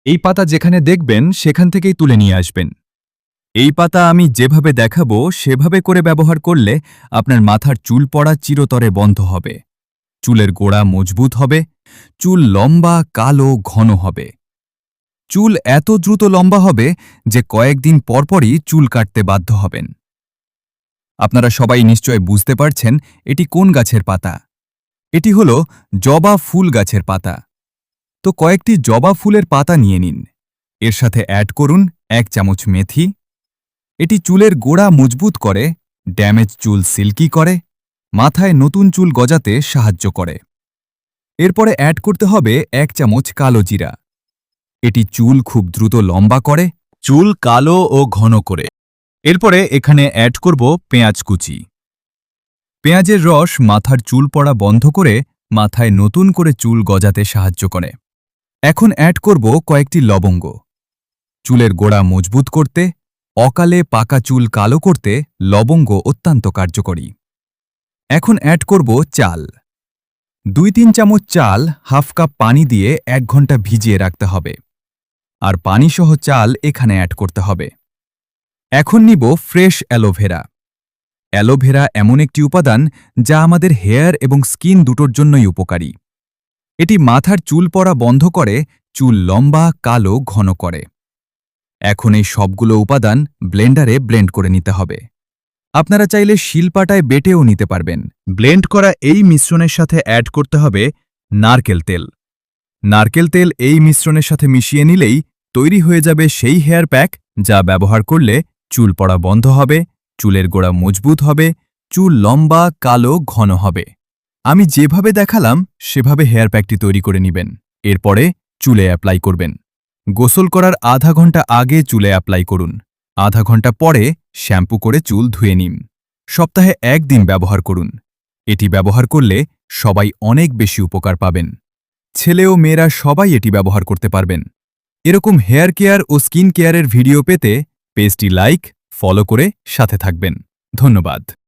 এই পাতা যেখানে দেখবেন সেখান থেকেই তুলে নিয়ে আসবেন। এই পাতা আমি যেভাবে দেখাবো সেভাবে করে ব্যবহার করলে আপনার মাথার চুল পড়া চিরতরে বন্ধ হবে। চুলের গোড়া মজবুত হবে, চুল লম্বা, কালো, ঘন হবে। চুল এত দ্রুত লম্বা হবে যে কয়েকদিন পরপরই চুল কাটতে বাধ্য হবেন। আপনারা সবাই নিশ্চয় বুঝতে পারছেন এটি কোন গাছের পাতা। এটি হল জবা ফুল গাছের পাতা। তো কয়েকটি জবা ফুলের পাতা নিয়ে নিন। এর সাথে অ্যাড করুন 1 চামচ মেথি। এটি চুলের গোড়া মজবুত করে, ড্যামেজ চুল সিল্কি করে, মাথায় নতুন চুল গজাতে সাহায্য করে। এরপরে অ্যাড করতে হবে 1 চামচ কালো জিরা। এটি চুল খুব দ্রুত লম্বা করে, চুল কালো ও ঘন করে। এরপরে এখানে অ্যাড করব পেঁয়াজ কুচি। পেঁয়াজের রস মাথার চুল পড়া বন্ধ করে মাথায় নতুন করে চুল গজাতে সাহায্য করে। এখন অ্যাড করব কয়েকটি লবঙ্গ। চুলের গোড়া মজবুত করতে, অকালে পাকা চুল কালো করতে লবঙ্গ অত্যন্ত কার্যকরী। এখন অ্যাড করব চাল। 2-3 চামচ চাল হাফ কাপ পানি দিয়ে 1 ঘন্টা ভিজিয়ে রাখতে হবে। আর পানিসহ চাল এখানে অ্যাড করতে হবে। এখন নিব ফ্রেশ অ্যালোভেরা। অ্যালোভেরা এমন একটি উপাদান যা আমাদের হেয়ার এবং স্কিন দুটোর জন্যই উপকারী। এটি মাথার চুল পড়া বন্ধ করে, চুল লম্বা, কালো, ঘন করে। এখন এই সবগুলো উপাদান ব্লেন্ডারে ব্লেন্ড করে নিতে হবে। আপনারা চাইলে শিলপাটায় বেটেও নিতে পারবেন। ব্লেন্ড করা এই মিশ্রণের সাথে অ্যাড করতে হবে নারকেল তেল। নারকেল তেল এই মিশ্রণের সাথে মিশিয়ে নিলেই তৈরি হয়ে যাবে সেই হেয়ার প্যাক যা ব্যবহার করলে চুল পড়া বন্ধ হবে, চুলের গোড়া মজবুত হবে, চুল লম্বা, কালো, ঘন হবে। আমি যেভাবে দেখালাম সেভাবে হেয়ার প্যাকটি তৈরি করে নেবেন। এরপরে চুলে অ্যাপ্লাই করবেন। গোসল করার আধা ঘন্টা আগে চুলে অ্যাপ্লাই করুন। আধা ঘন্টা পরে শ্যাম্পু করে চুল ধুয়ে নিন। সপ্তাহে 1 দিন ব্যবহার করুন। এটি ব্যবহার করলে সবাই অনেক বেশি উপকার পাবেন। ছেলে ও মেয়েরা সবাই এটি ব্যবহার করতে পারবেন। এরকম হেয়ার কেয়ার ও স্কিন কেয়ারের ভিডিও পেতে পেজটি লাইক, ফলো করে সাথে থাকবেন। ধন্যবাদ।